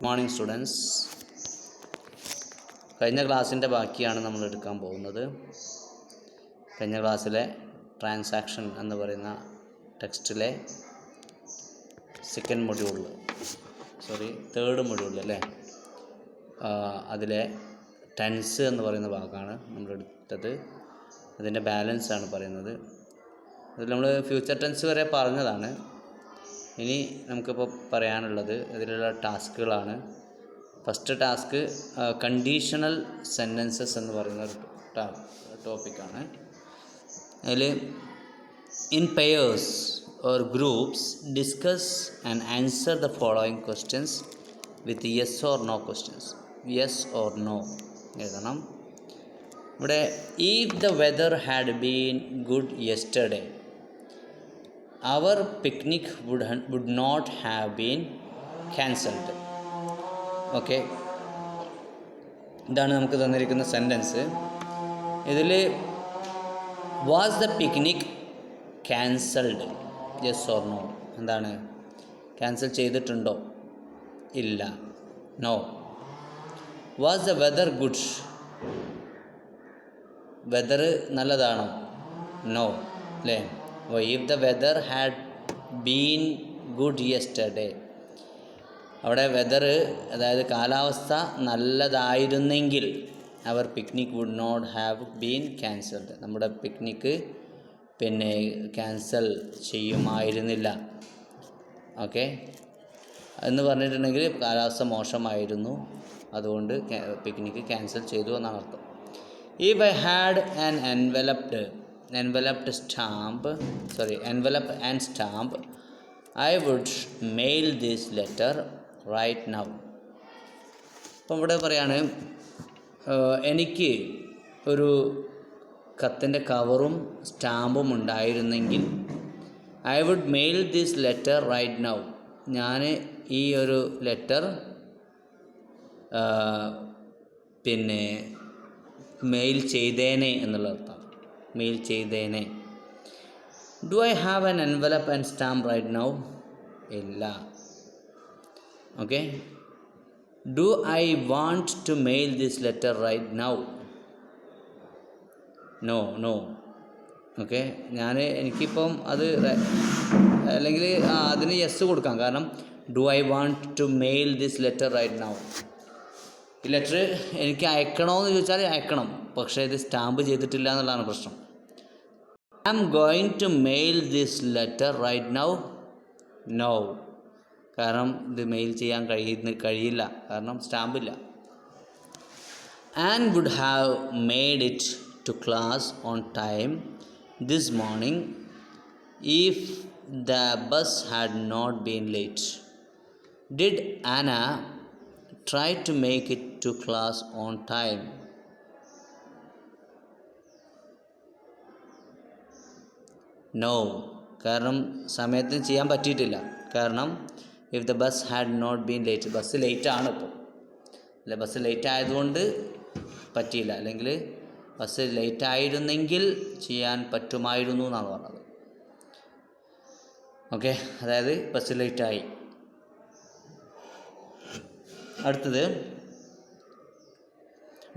Morning students, കഴിഞ്ഞ ക്ലാസ്സിൻ്റെ ബാക്കിയാണ് നമ്മൾ എടുക്കാൻ പോകുന്നത്. കഴിഞ്ഞ ക്ലാസ്സിലെ ട്രാൻസാക്ഷൻ എന്ന് പറയുന്ന ടെക്സ്റ്റിലെ തേർഡ് മൊഡ്യൂളിൽ അല്ലേ, അതിലെ ടെൻസ് എന്ന് പറയുന്ന ഭാഗമാണ് നമ്മൾ എടുത്തത്. അതിൻ്റെ ബാലൻസാണ് പറയുന്നത്. അതിൽ നമ്മൾ ഫ്യൂച്ചർ ടെൻസ് വരെ പറഞ്ഞതാണ്. ഇനി നമുക്കിപ്പോൾ പറയാനുള്ളത് ഇതിലുള്ള ടാസ്കുകളാണ്. ഫസ്റ്റ് ടാസ്ക് കണ്ടീഷണൽ സെൻറ്റൻസസ് എന്ന് പറയുന്ന ഒരു ടോപ്പിക്കാണ്. അതിൽ in pairs or groups discuss and answer the following questions with yes or no questions. Yes or no എഴുതണം. ഇവിടെ if the weather had been good yesterday our picnic would not have been cancelled. Okay, ഇതാണ് നമുക്ക് തന്നിരിക്കുന്ന sentence. ഇതിൽ was the picnic cancelled, yes or no. എന്താണ്, cancel ചെയ്തിട്ടുണ്ടോ? ഇല്ല, no. Was the weather good, whether നല്ലതാണോ? നോ, അല്ലേ? അപ്പോൾ if the weather had been good yesterday, അവിടെ വെദർ അതായത് കാലാവസ്ഥ നല്ലതായിരുന്നെങ്കിൽ അവർ picnic would not have been cancelled, നമ്മുടെ പിക്നിക്ക് പിന്നെ ക്യാൻസൽ ചെയ്യുമായിരുന്നില്ല. ഓക്കെ, എന്ന് പറഞ്ഞിട്ടുണ്ടെങ്കിൽ കാലാവസ്ഥ മോശമായിരുന്നു, അതുകൊണ്ട് പിക്നിക്ക് ക്യാൻസൽ ചെയ്തു എന്നാണ് അർത്ഥം. If I had an envelope and stamp, I would mail this letter right now. അപ്പം ഇവിടെ പറയാണ്, എനിക്ക് ഒരു കത്തിൻ്റെ കവറും സ്റ്റാമ്പും ഉണ്ടായിരുന്നെങ്കിൽ I would mail this letter right now. ഞാൻ ഈ ഒരു ലെറ്റർ പിന്നെ മെയിൽ ചെയ്തേനെ എന്നുള്ള അർത്ഥം. മെയിൽ ചെയ്തേനെ. Do I have an envelope and stamp right now? ഇല്ല. Okay, do I want to mail this letter right now? No, no. Okay, എനിക്കിപ്പം അത് അല്ലെങ്കിൽ അതിന് യെസ് കൊടുക്കാം. കാരണം do I want to mail this letter right now, ഈ letter എനിക്ക് അയക്കണമെന്ന് ചോദിച്ചാൽ അയക്കണം, പക്ഷേ ഇത് സ്റ്റാമ്പ് ചെയ്തിട്ടില്ല എന്നുള്ളതാണ് പ്രശ്നം. I am going to mail this letter right now? No, കാരണം ഇത് മെയിൽ ചെയ്യാൻ കഴിയില്ല, കാരണം സ്റ്റാമ്പില്ല. And would have made it to class on time this morning if the bus had not been late. Did Anna try to make it to class on time? No, കാരണം സമയത്തിന് ചെയ്യാൻ പറ്റിയിട്ടില്ല. കാരണം if the bus had not been late, bus late ആണ് ഇപ്പോൾ, അല്ല bus late ആയതുകൊണ്ട് പറ്റിയില്ല. അല്ലെങ്കിൽ ബസ് ലേറ്റ് ആയിരുന്നെങ്കിൽ ചെയ്യാൻ പറ്റുമായിരുന്നു എന്നാണ് പറഞ്ഞത്. ഓക്കെ, അതായത് ബസ് ലേറ്റായി. അടുത്തത്,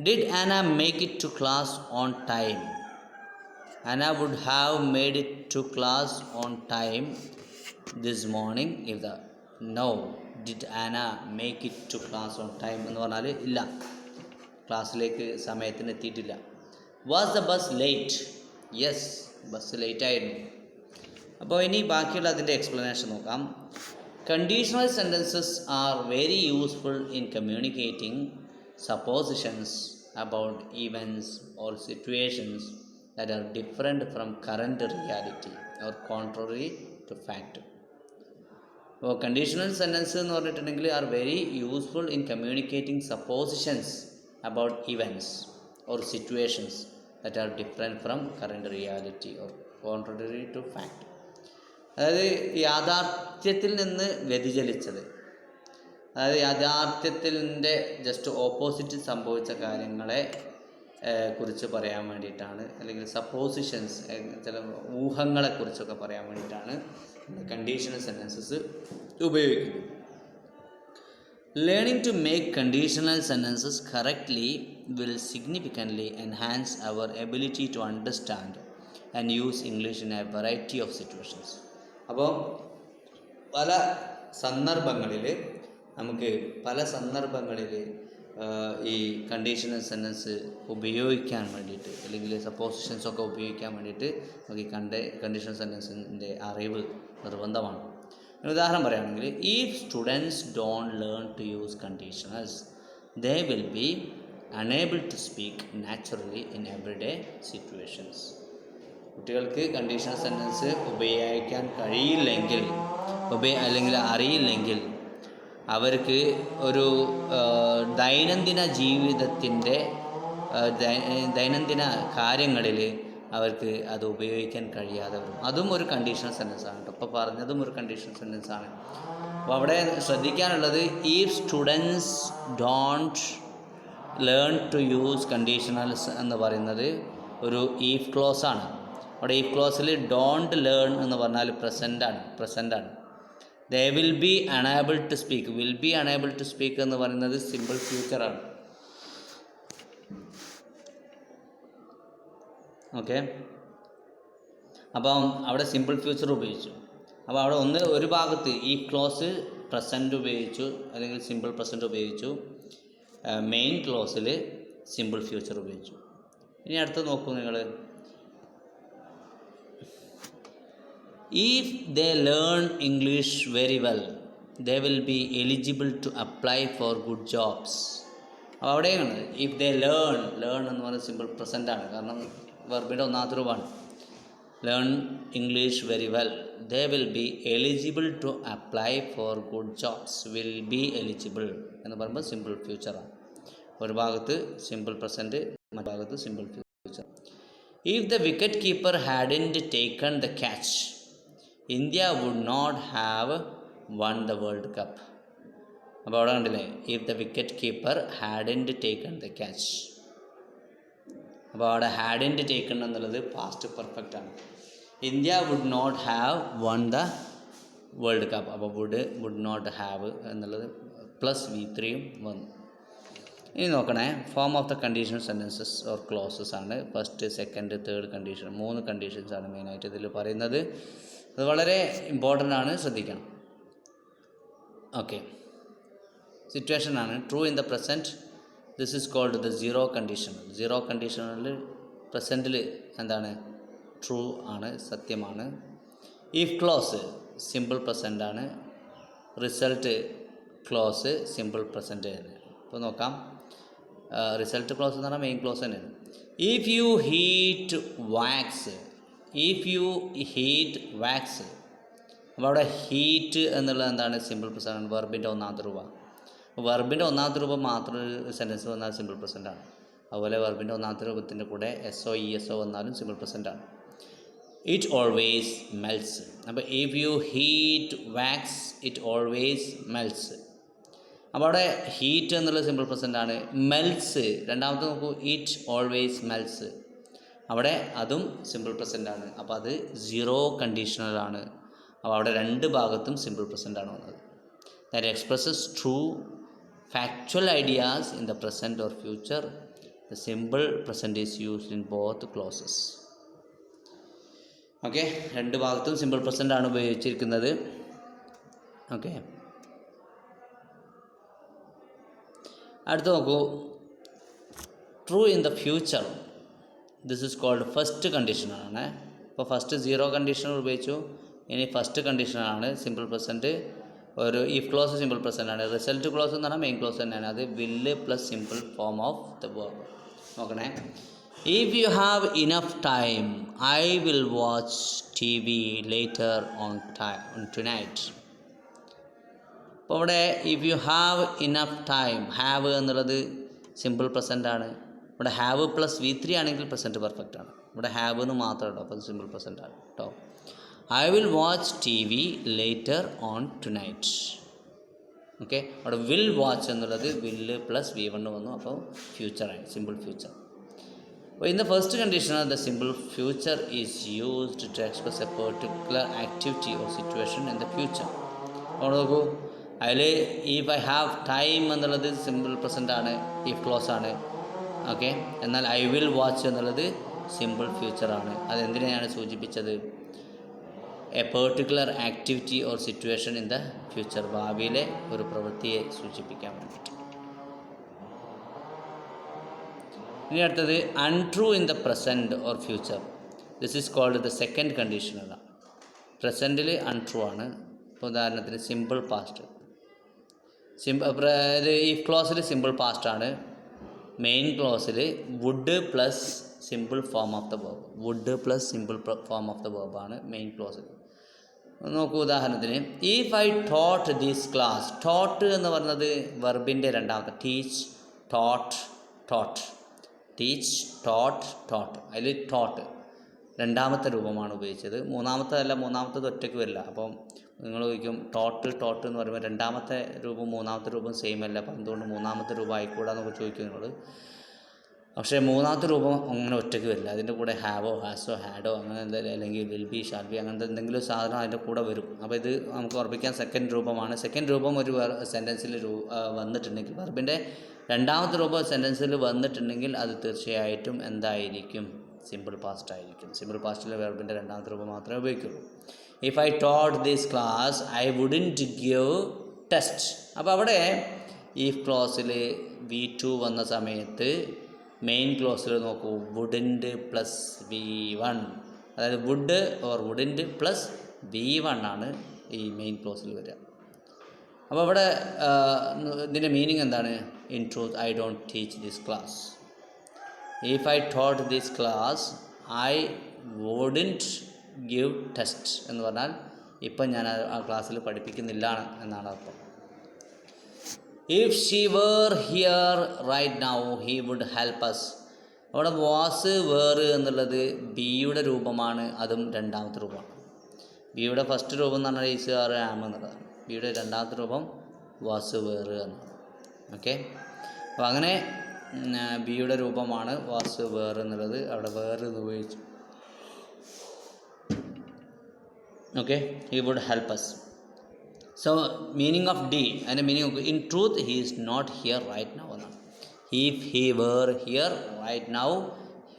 did Anna make it to class on time? Anna would have made it to class on time this morning if the. No, did Anna make it to class on time എന്ന് പറഞ്ഞാൽ ഇല്ല, ക്ലാസ്സിലേക്ക് സമയത്തിന് എത്തിയിട്ടില്ല. Was the bus late? Yes, bus late ആയിരുന്നു. അപ്പോൾ ഇനി ബാക്കിയുള്ള അതിൻ്റെ എക്സ്പ്ലനേഷൻ നോക്കാം. Conditional sentences are very useful in communicating suppositions about events or situations that are different from current reality or contrary to fact. അപ്പോൾ കണ്ടീഷണൽ സെൻറ്റൻസ് എന്ന് പറഞ്ഞിട്ടുണ്ടെങ്കിൽ are very useful in communicating suppositions about events or situations that are different from current reality or contrary to fact. അതായത് യാഥാർത്ഥ്യത്തിൽ നിന്ന് വ്യതിചലിച്ചത്, അതായത് യാഥാർത്ഥ്യത്തിൻ്റെ just opposite സംഭവിച്ച കാര്യങ്ങളെ കുറിച്ച് പറയാൻ വേണ്ടിയിട്ടാണ്, അല്ലെങ്കിൽ സപ്പോസിഷൻസ്, ചില ഊഹങ്ങളെക്കുറിച്ചൊക്കെ പറയാൻ വേണ്ടിയിട്ടാണ് കണ്ടീഷണൽ സെൻറ്റൻസസ് ഉപയോഗിക്കുന്നത്. Learning to make conditional sentences correctly will significantly enhance our ability to understand and use English in a variety of situations. അപ്പോൾ പല സന്ദർഭങ്ങളിൽ ഈ കണ്ടീഷണൽ സെൻറ്റൻസ് ഉപയോഗിക്കാൻ വേണ്ടിയിട്ട്, അല്ലെങ്കിൽ സപ്പോസിഷൻസൊക്കെ ഉപയോഗിക്കാൻ വേണ്ടിയിട്ട് നമുക്ക് ഈ കണ്ടീഷണൽ സെൻറ്റൻസിൻ്റെ അറിവ് നിർബന്ധമാണ്. ഉദാഹരണം പറയുകയാണെങ്കിൽ, if students don't learn to use conditionals they will be unable to speak naturally in everyday situations. കുട്ടികൾക്ക് കണ്ടീഷണൽ സെൻറ്റൻസ് ഉപയോഗിക്കാൻ കഴിയില്ലെങ്കിൽ, അല്ലെങ്കിൽ അറിയില്ലെങ്കിൽ, അവർക്ക് ഒരു ദൈനംദിന ജീവിതത്തിൻ്റെ ദൈനംദിന കാര്യങ്ങളിൽ അവർക്ക് അത് ഉപയോഗിക്കാൻ കഴിയാതെ വരും. അതും ഒരു കണ്ടീഷണൽ സെൻറ്റൻസാണ് കേട്ടോ. ഇപ്പോൾ പറഞ്ഞതും ഒരു കണ്ടീഷണൽ സെൻറ്റൻസാണ്. അപ്പോൾ അവിടെ ശ്രദ്ധിക്കാനുള്ളത്, if students don't learn to use conditionals എന്ന് പറയുന്നത് ഒരു ഈഫ് ക്ലോസ് ആണ്. അവിടെ ഈഫ് ക്ലോസിൽ ഡോണ്ട് ലേൺ എന്ന് പറഞ്ഞാൽ പ്രസൻ്റാണ്. They will be unable to speak. Will be unable to speak എന്ന് പറയുന്നത് സിമ്പിൾ ഫ്യൂച്ചറാണ്. ഓക്കെ, അപ്പം അവിടെ സിമ്പിൾ ഫ്യൂച്ചർ ഉപയോഗിച്ചു. അപ്പോൾ അവിടെ ഒരു ഭാഗത്ത് ഈ ക്ലോസ് പ്രസൻറ്റ് ഉപയോഗിച്ചു, അല്ലെങ്കിൽ സിമ്പിൾ പ്രസൻറ്റ് ഉപയോഗിച്ചു. മെയിൻ ക്ലോസിൽ സിമ്പിൾ ഫ്യൂച്ചർ ഉപയോഗിച്ചു. ഇനി അടുത്ത് നോക്കൂ നിങ്ങൾ. If they learn English very well they will be eligible to apply for good jobs. അപ്പോൾ അവിടെയാണ് ഇഫ് ദേ ലേൺ എന്ന് പറയുന്നത് സിമ്പിൾ പ്രസൻ്റാണ്, കാരണം വെർബിൻ്റെ ഒന്നാമത്തെ രൂപമാണ്. Learn English very well they will be eligible to apply for good jobs. Will be eligible എന്ന് പറയുമ്പോൾ സിമ്പിൾ ഫ്യൂച്ചറാണ്. ഒരു ഭാഗത്ത് സിമ്പിൾ പ്രസൻറ്റ്, മറ്റു ഭാഗത്ത് simple future. If the wicketkeeper hadn't taken the catch India would not have won the world cup. അപ്പോൾ അവിടെ കണ്ടില്ലേ, if the wicketkeeper hadn't taken the catch. അപ്പോൾ അവിടെ ഹാഡിൻറ്റ് ടേക്കൺ എന്നുള്ളത് പാസ്റ്റ് പെർഫെക്റ്റ് ആണ്. India would not have won the world cup. അപ്പോൾ would not have എന്നുള്ളത് plus V3 വന്നു. ഇനി നോക്കണേ, form of the conditional sentences or clauses ആണ്. First, second, third condition, 3 conditions ആണ് മെയിനായിട്ട് ഇതിൽ പറയുന്നത്. അത് വളരെ ഇമ്പോർട്ടൻ്റ് ആണ്, ശ്രദ്ധിക്കണം. ഓക്കെ, സിറ്റുവേഷൻ ആണ്. True in the present, this is called the zero conditional. Zero conditional പ്രസൻറ്റിൽ എന്താണ്? ട്രൂ ആണ്, സത്യമാണ്. ഇഫ് ക്ലോസ് സിമ്പിൾ പ്രസൻ്റ് ആണ്. റിസൾട്ട് ക്ലോസ് സിമ്പിൾ പ്രസൻറ്റ് തന്നെ. ഇപ്പോൾ നോക്കാം, റിസൾട്ട് ക്ലോസ് എന്ന് പറഞ്ഞാൽ മെയിൻ ക്ലോസ് തന്നെയാണ്. ഇഫ് യു ഹീറ്റ് വാക്സ്, അപ്പോൾ അവിടെ ഹീറ്റ് എന്നുള്ളത് എന്താണ്? സിമ്പിൾ പ്രസൻ്റ് ആണ്, വെർബിൻ്റെ ഒന്നാമത്തെ രൂപ. വെർബിൻ്റെ ഒന്നാമത്തെ രൂപം മാത്രം സെൻറ്റൻസ് വന്നാൽ സിമ്പിൾ പ്രസൻ്റ് ആണ്. അതുപോലെ വെർബിൻ്റെ ഒന്നാമത്തെ രൂപത്തിൻ്റെ കൂടെ SO ESO വന്നാലും സിമ്പിൾ പ്രസൻ്റ് ആണ്. It always melts. അപ്പോൾ if you heat wax it always melts. അപ്പോൾ അവിടെ ഹീറ്റ് എന്നുള്ള സിമ്പിൾ പ്രസൻ്റ് ആണ്. മെൽറ്റ്സ് രണ്ടാമത്തെ നോക്കൂ, ഇറ്റ് ഓൾവേസ് മെൽറ്റ്സ്. അവിടെ അതും സിമ്പിൾ പ്രസൻ്റ് ആണ്. അപ്പോൾ അത് സീറോ കണ്ടീഷണലാണ്. അപ്പോൾ അവിടെ രണ്ട് ഭാഗത്തും സിമ്പിൾ പ്രസൻ്റ് ആണ് വന്നത്. That expresses true factual ideas in the present or future. The simple present is used in both clauses. Okay, രണ്ട് ഭാഗത്തും സിമ്പിൾ പ്രസൻ്റ് ആണ് ഉപയോഗിച്ചിരിക്കുന്നത്. ഓക്കെ, അടുത്ത് നോക്കൂ, true in the future. This is called first കണ്ടീഷനാണ്. ഇപ്പോൾ ഫസ്റ്റ് സീറോ കണ്ടീഷണൽ ഉപയോഗിച്ചു. ഇനി ഫസ്റ്റ് കണ്ടീഷനാണ് സിമ്പിൾ പ്രസൻറ്റ്. ഒരു ഇഫ് ക്ലോസ് സിമ്പിൾ പ്രസൻ്റ് ആണ്. റിസൾട്ട് ക്ലോസ് എന്ന് പറഞ്ഞാൽ മെയിൻ ക്ലോസ് തന്നെയാണ്. അത് will plus simple form of the verb. നോക്കണേ, if you have enough time I will watch TV later on tonight. അപ്പോൾ ഇവിടെ if you have enough time, have എന്നുള്ളത് simple present ആണ്. ഇവിടെ ഹാവ് പ്ലസ് V3 ആണെങ്കിൽ present perfect ആണ്. ഇവിടെ have എന്ന് മാത്രം കേട്ടോ, അപ്പോൾ സിമ്പിൾ പ്രസൻ്റ് ആണ് കേട്ടോ. I will watch TV later on tonight. Okay, അവിടെ വിൽ വാച്ച് എന്നുള്ളത് വില്ല് പ്ലസ് V1 വന്നു, അപ്പോൾ ഫ്യൂച്ചറായി, സിമ്പിൾ ഫ്യൂച്ചർ. അപ്പോൾ in the first condition the simple future is used to express a particular activity or situation in the future. അപ്പോൾ നോക്കൂ, അതിൽ if I have time എന്നുള്ളത് സിമ്പിൾ പ്രസൻ്റ് ആണ്, ഇഫ് ക്ലോസ് ആണ്. ഓക്കെ, എന്നാൽ ഐ വിൽ വാച്ച് എന്നുള്ളത് simple ഫ്യൂച്ചറാണ്. അതെന്തിനെയാണ് സൂചിപ്പിച്ചത്? A particular activity or situation in the future, ഭാവിയിലെ ഒരു പ്രവൃത്തിയെ സൂചിപ്പിക്കാൻ വേണ്ടിയിട്ട്. ഇനി അടുത്തത് untrue in the present or future. This is called the second condition. അതാണ് പ്രസൻറ്റിൽ അൺട്രൂ ആണ്. ഇപ്പോൾ ഉദാഹരണത്തിന് സിമ്പിൾ പാസ്റ്റ്, ഇഫ് ക്ലോസിൽ സിമ്പിൾ പാസ്റ്റ് ആണ്. മെയിൻ ക്ലോസിൽ would plus simple form of the verb, would plus simple form of the verb ആണ് main ക്ലോസിൽ. നോക്കൂ, ഉദാഹരണത്തിന് if I taught this class. Taught എന്ന് പറയുന്നത് വെർബിൻ്റെ രണ്ടാമത്തെ, teach, taught, taught, teach, taught, taught. അതിൽ ടോട്ട് രണ്ടാമത്തെ രൂപമാണ് ഉപയോഗിച്ചത്. മൂന്നാമത്തത് ഒറ്റയ്ക്ക് വരില്ല. അപ്പം നിങ്ങൾ ചോദിക്കും ടോട്ട് എന്ന് പറയുമ്പോൾ രണ്ടാമത്തെ രൂപം മൂന്നാമത്തെ രൂപം സെയിം അല്ല, അപ്പം എന്തുകൊണ്ട് മൂന്നാമത്തെ രൂപം ആയിക്കൂടാന്നൊക്കെ ചോദിക്കും നിങ്ങൾ. പക്ഷേ മൂന്നാമത്തെ രൂപം അങ്ങനെ ഒറ്റയ്ക്ക് വരില്ല. അതിൻ്റെ കൂടെ ഹാവോ, ഹാസോ, ഹാഡോ അങ്ങനെ എന്തെങ്കിലും, അല്ലെങ്കിൽ വിൽ ബി, ഷാൽ ബി, അങ്ങനത്തെ എന്തെങ്കിലും സാധനം അതിൻ്റെ കൂടെ വരും. അപ്പോൾ ഇത് നമുക്ക് ഉറപ്പിക്കാൻ സെക്കൻഡ് രൂപമാണ്. സെക്കൻഡ് രൂപം ഒരു സെൻറ്റൻസിൽ വന്നിട്ടുണ്ടെങ്കിൽ, വെർബിൻ്റെ രണ്ടാമത്തെ രൂപം സെൻറ്റൻസിൽ വന്നിട്ടുണ്ടെങ്കിൽ അത് തീർച്ചയായിട്ടും എന്തായിരിക്കും? സിമ്പിൾ പാസ്റ്റ് ആയിരിക്കും. സിമ്പിൾ പാസ്റ്റിൽ വെർബിൻ്റെ രണ്ടാമത്തെ രൂപം മാത്രമേ ഉപയോഗിക്കുള്ളൂ. If I taught this class I wouldn't give test. അപ്പോൾ അവിടെ ഇഫ് ക്ലോസിൽ V2 വന്ന സമയത്ത് മെയിൻ ക്ലോസിൽ നോക്കൂ, വുഡൻറ്റ് പ്ലസ് V1, അതായത് would or wouldn't plus V1 ആണ് ഈ മെയിൻ ക്ലോസിൽ വരിക. അപ്പോൾ ഇവിടെ ഇതിൻ്റെ മീനിങ് എന്താണ്? In truth I don't teach this class. If I taught this class I wouldn't give test എന്ന് പറഞ്ഞാൽ ഇപ്പം ഞാൻ ആ ക്ലാസ്സിൽ പഠിപ്പിക്കുന്നില്ല എന്നാണ് അർത്ഥം. If she were here right now he would help us. അവിടെ വാസ്, വേർ എന്നുള്ളത് ബിയുടെ രൂപമാണ്, അതും രണ്ടാമത്തെ രൂപമാണ്. ബിയുടെ ഫസ്റ്റ് രൂപം എന്ന് പറഞ്ഞാൽ ഈസ്, ആർ, ആം എന്നുള്ളതാണ്. ബിയുടെ രണ്ടാമത്തെ രൂപം വാസ്, വേർ എന്നാണ്. ഓക്കെ, അപ്പോൾ അങ്ങനെ ബിയുടെ രൂപമാണ് വാസ്, വേർ എന്നുള്ളത്. അവിടെ വേർ എന്ന് ഉപയോഗിച്ചു. Okay, he would help us. So meaning of D, അതിൻ്റെ meaning in truth he is not here right now എന്നാണ്. If he were here right now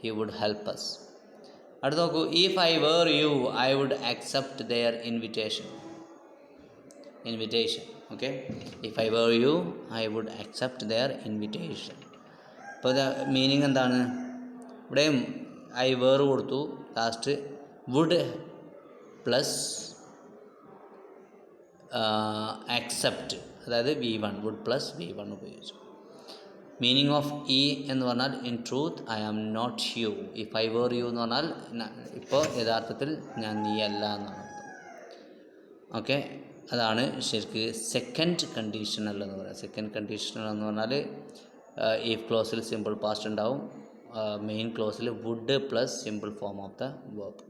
he would help us. അടുത്ത് നോക്കൂ, if I were you I would accept their invitation. Okay, if I were you I would accept their invitation. അപ്പോൾ meaning എന്താണ്? ഇവിടെയും I were കൊടുത്തു, last would plus accept, അതായത് V1, would plus V1 ഉപയോഗിച്ചു. Meaning of E എന്ന് പറഞ്ഞാൽ in truth I am not you. If I were you എന്ന് പറഞ്ഞാൽ ഇപ്പോൾ യഥാർത്ഥത്തിൽ ഞാൻ നീ അല്ല എന്നാണ് അർത്ഥം. ഓക്കെ, അതാണ് ശരിക്ക് സെക്കൻഡ് കണ്ടീഷണൽ എന്ന് പറയുന്നത്. സെക്കൻഡ് കണ്ടീഷണൽ എന്ന് പറഞ്ഞാൽ ഇഫ് ക്ലോസിൽ സിമ്പിൾ പാസ്റ്റ് ഉണ്ടാവും, മെയിൻ ക്ലോസിൽ would plus simple form of the verb.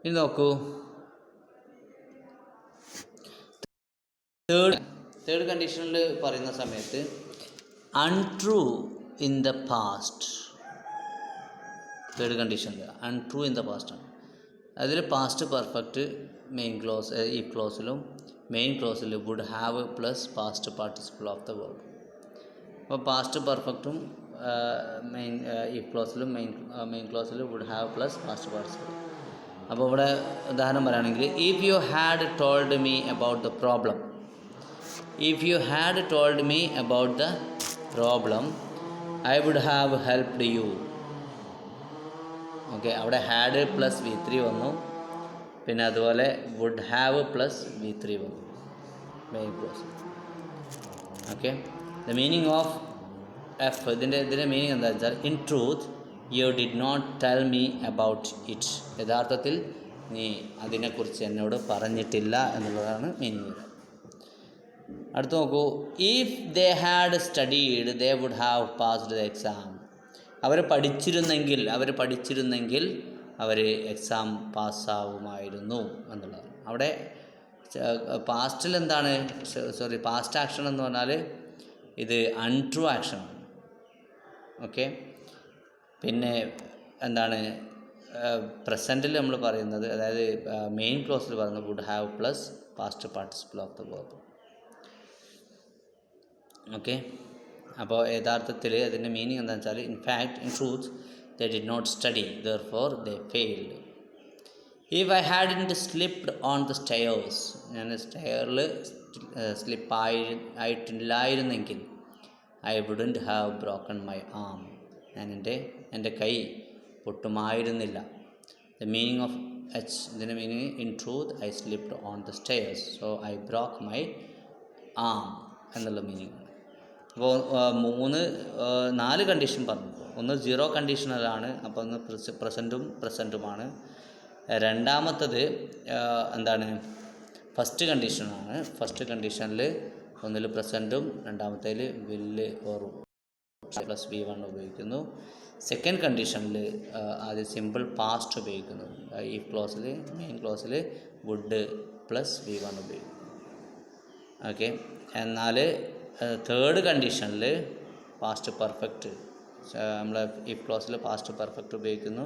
ഇനി നോക്കൂ, തേർഡ് കണ്ടീഷനിൽ പറയുന്ന സമയത്ത് untrue in the past. Third കണ്ടീഷനിൽ അൺട്രൂ ഇൻ ദ പാസ്റ്റാണ്. അതിൽ past perfect main clause, if ക്ലോസിലും മെയിൻ ക്ലോസിൽ would have plus past participle of the verb. അപ്പോൾ പാസ്റ്റ് പെർഫെക്റ്റും മെയിൻ ഇഫ് ക്ലോസിലും മെയിൻ ക്ലോസിൽ would have plus past participle. അപ്പോൾ ഇവിടെ ഉദാഹരണം പറയുകയാണെങ്കിൽ if you had told me about the problem. If you had told me about the problem I would have helped you. Okay, അവിടെ had plus V3 വന്നു, പിന്നെ അതുപോലെ would have plus V3 വന്നു main clause. Okay, the meaning of F, ഇതിൻ്റെ meaning എന്താ വെച്ചാൽ in truth you did not tell me about it. യഥാർത്ഥത്തിൽ നീ അതിനെക്കുറിച്ച് എന്നോട് പറഞ്ഞിട്ടില്ല എന്നുള്ളതാണ് മീനിങ്. അടുത്ത് നോക്കൂ, if they had studied they would have passed the exam. Our പഠിച്ചിരുന്നെങ്കിൽ our exam പാസ്സാവുമായിരുന്നു എന്നുള്ളതാണ്. അവിടെ പാസ്റ്റിൽ എന്താണ്, പാസ്റ്റ് ആക്ഷൻ എന്ന് പറഞ്ഞാൽ ഇത് അൺട്രൂ ആക്ഷനാണ്. ഓക്കെ, പിന്നെ എന്താണ് പ്രസൻറ്റിൽ നമ്മൾ പറയുന്നത്, അതായത് മെയിൻ ക്ലോസിൽ പറയുന്നത് would have plus past participle of the verb. Okay, അപ്പോൾ യഥാർത്ഥത്തിൽ അതിൻ്റെ മീനിങ് എന്താണെന്ന് വെച്ചാൽ in truth they did not study therefore they failed. If I hadn't slipped on the stairs, ഞാൻ സ്റ്റെയറിൽ ആയിട്ടില്ലായിരുന്നെങ്കിൽ I wouldn't have broken my arm, ഞാൻ എൻ്റെ കൈ പൊട്ടുമായിരുന്നില്ല. ദ മീനിങ് ഓഫ് എച്ച്, ഇതിൻ്റെ meaning in truth I slipped on the stairs so I broke my arm എന്നുള്ള meaning. അപ്പോൾ 4 കണ്ടീഷൻ പറഞ്ഞു. ഒന്ന് 0 കണ്ടീഷണലാണ്, അപ്പോൾ ഒന്ന് പ്രസൻറ്റുമാണ്. രണ്ടാമത്തത് എന്താണ്, ഫസ്റ്റ് കണ്ടീഷനാണ്. ഫസ്റ്റ് കണ്ടീഷനിൽ ഒന്നിൽ പ്രസൻറ്റും രണ്ടാമത്തേൽ വില്ല് ഓർ പ്ലസ് V1 ഉപയോഗിക്കുന്നു. സെക്കൻഡ് കണ്ടീഷനിൽ ആദ്യം സിമ്പിൾ പാസ്റ്റ് ഉപയോഗിക്കുന്നു. ഈ ക്ലോസിൽ മെയിൻ ക്ലോസിൽ വുഡ് പ്ലസ് V1 ഉപയോഗിക്കുന്നു. ഓക്കെ, എന്നാൽ തേർഡ് കണ്ടീഷനിൽ പാസ്റ്റ് പെർഫെക്റ്റ്, നമ്മൾ ഈ ക്ലോസിൽ പാസ്റ്റ് പെർഫെക്റ്റ് ഉപയോഗിക്കുന്നു.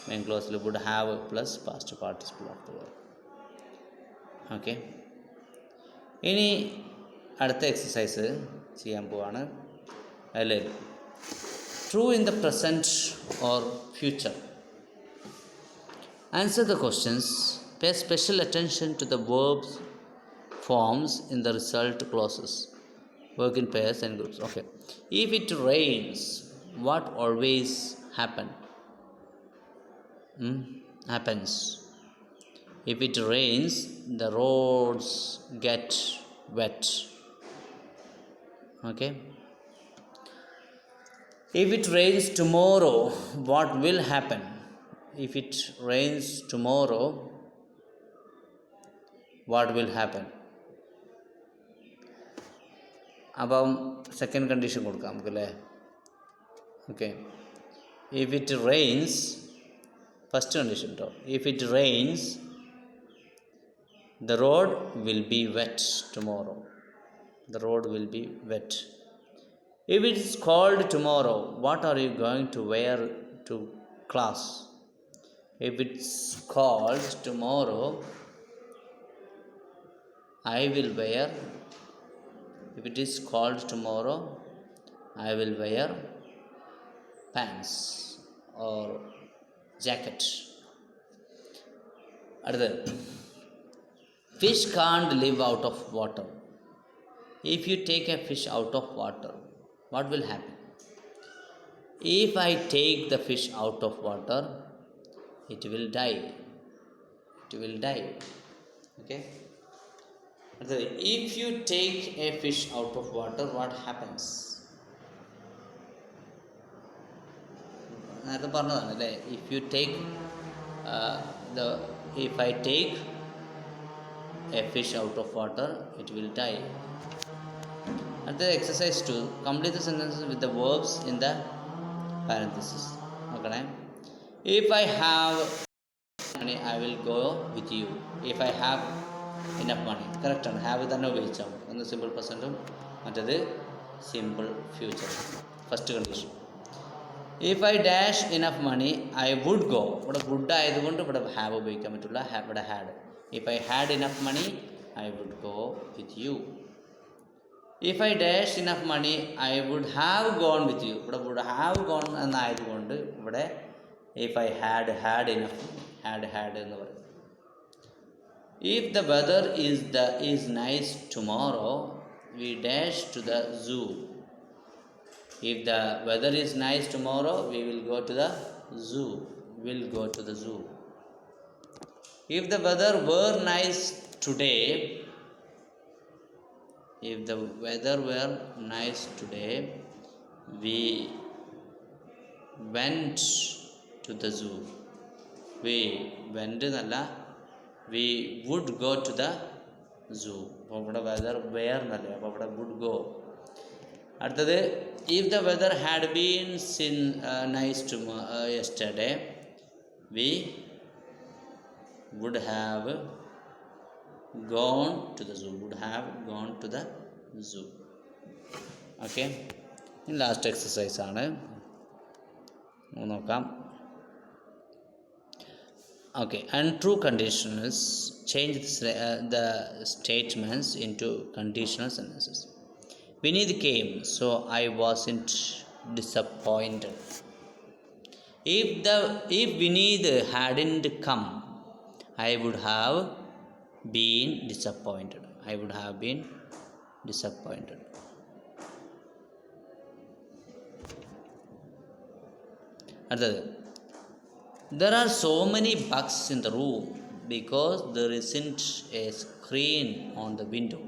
മെയിൻ ക്ലോസിൽ would have plus past participle of the verb. Okay, ഇനി അടുത്ത എക്സസൈസ് ചെയ്യാൻ പോവാണ്. അതിൽ true in the present or future. Answer the questions. Pay special attention to the verbs forms in the result clauses. Work in pairs and groups. Okay. If it rains, what always happens? If it rains, the roads get wet. Okay. If it rains tomorrow, what will happen? If it rains tomorrow, what will happen? അപ്പം second condition കൊടുക്കാം നമുക്കല്ലേ. Okay, if it rains, first condition കേട്ടോ. If it rains the road will be wet tomorrow. The road will be wet. If it is cold tomorrow, what are you going to wear to class? If it's cold tomorrow, I will wear. If it is called tomorrow, I will wear pants or jacket. അടുത്തത്, fish can't live out of water. If you take a fish out of water, what will happen? If I take the fish out of water, it will die. It will die. Okay. If you take a fish out of water, what happens? നേരത്തെ പറഞ്ഞതാണ് അല്ലേ. If you take if I take a fish out of water, it will die. അടുത്ത exercise 2. Complete the sentences with the verbs in the parenthesis. നോക്കണേ. If I have money, I will go with you. If I have enough money. കറക്റ്റാണ്, have തന്നെ ഉപയോഗിച്ചാൽ മതി. ഒന്ന് simple പ്രസൻറ്റും മറ്റേത് simple future. First condition. If I dash enough money I would go. ഇവിടെ would ആയതുകൊണ്ട് ഇവിടെ ഹാവ് ഉപയോഗിക്കാൻ പറ്റില്ല, ഇവിടെ had. If I had enough money I would go with you. If I dash enough money I would have gone with you. ഇവിടെ would have gone എന്നായതുകൊണ്ട് ഇവിടെ if I had enough, had എന്ന് പറയും. If the weather is nice tomorrow, we dash to the zoo. If the weather is nice tomorrow, we will go to the zoo. We'll go to the zoo. If the weather were nice today, if the weather were nice today, we went to the zoo. We went എന്നല്ല, we would go to the zoo. അപ്പോൾ ഇവിടെ whether wear എന്നല്ലേ, അപ്പോൾ ഇവിടെ would go. അടുത്തത്, if the weather had been nice yesterday, we would have gone to the zoo. Would have gone to the zoo. Okay, last exercise ആണ്, നോക്കാം. Okay, untrue conditionals. Change the statements into conditional sentences. Vineet came, so I wasn't disappointed. If Vineet hadn't come, I would have been disappointed. I would have been disappointed. അടുത്തത്, there are so many bugs in the room because there isn't a screen on the window.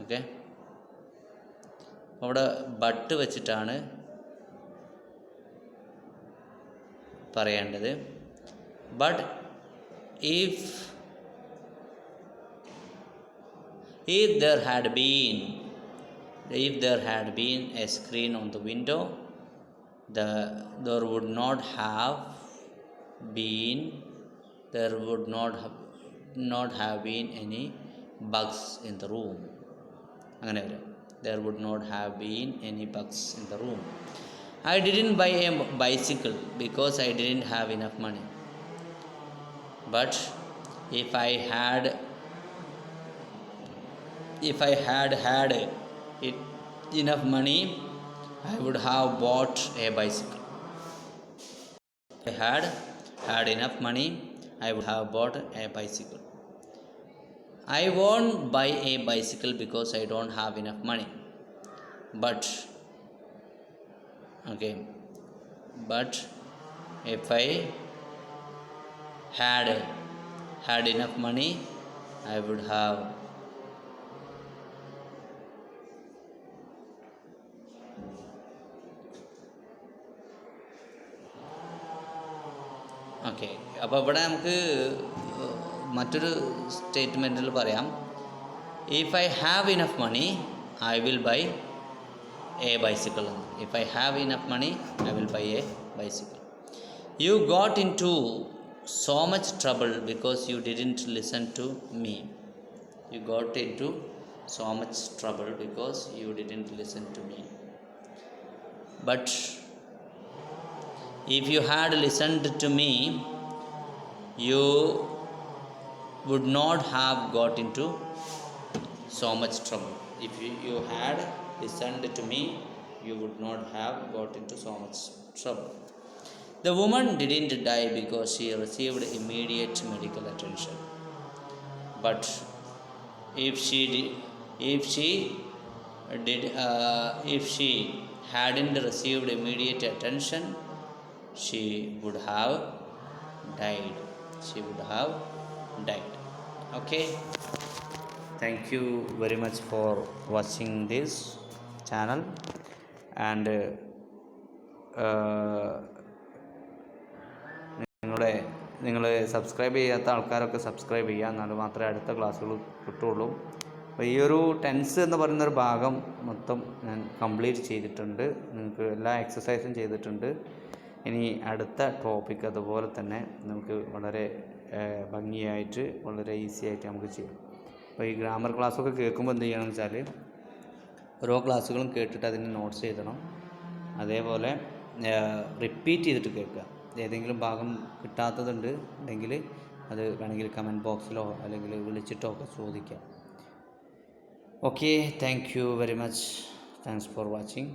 Okay, അവിടെ but വെച്ചിട്ടാണ് പറയേണ്ടത്. But if there had been a screen on the window, there would not have been any bugs in the room. അങ്ങനെ വരാം. There would not have been any bugs in the room. I didn't buy a bicycle because I didn't have enough money. But if I had enough money, I would have bought a bicycle. If I had enough money, I would have bought a bicycle. I won't buy a bicycle because I don't have enough money. But if I had enough money, I would have okay. അപ്പോൾ ഇവിടെ നമുക്ക് മറ്റൊരു സ്റ്റേറ്റ്മെൻറ്റിൽ പറയാം, if I have enough money I will buy a bicycle എന്ന്. If I have enough money I will buy a bicycle. You got into so much trouble because you didn't listen to me. You got into so much trouble because you didn't listen to me. But if you had listened to me, you would not have got into so much trouble. If you had listened to me, you would not have got into so much trouble. The woman didn't die because she received immediate medical attention. But if she hadn't received immediate attention, she would have died. Okay. Thank you very much for watching this channel, and നിങ്ങൾ subscribe ചെയ്യാത്ത ആൾക്കാരൊക്കെ subscribe ചെയ്യുക, എന്നാൽ മാത്രമേ അടുത്ത ക്ലാസ്സുകൾ കിട്ടുള്ളൂ. അപ്പോൾ ഈ ഒരു ടെൻസ് എന്ന് പറയുന്നൊരു ഭാഗം മൊത്തം ഞാൻ കംപ്ലീറ്റ് ചെയ്തിട്ടുണ്ട്. നിങ്ങൾക്ക് എല്ലാ എക്സസൈസും ചെയ്തിട്ടുണ്ട്. ഇനി അടുത്ത ടോപ്പിക് അതുപോലെ തന്നെ നമുക്ക് വളരെ ഭംഗിയായിട്ട് വളരെ ഈസി ആയിട്ട് നമുക്ക് ചെയ്യാം. അപ്പോൾ ഈ ഗ്രാമർ ക്ലാസ്സൊക്കെ കേൾക്കുമ്പോൾ എന്ത് ചെയ്യണമെന്ന് വെച്ചാൽ ഓരോ ക്ലാസ്സുകളും കേട്ടിട്ട് അതിന് നോട്ട്സ് എഴുതണം. അതേപോലെ റിപ്പീറ്റ് ചെയ്തിട്ട് കേൾക്കുക. ഏതെങ്കിലും ഭാഗം കിട്ടാത്തതുണ്ടെങ്കിൽ അത് വേണമെങ്കിൽ കമൻറ്റ് ബോക്സിലോ അല്ലെങ്കിൽ വിളിച്ചിട്ടോ ഒക്കെ ചോദിക്കാം. Okay, thank you very much. Thanks for watching.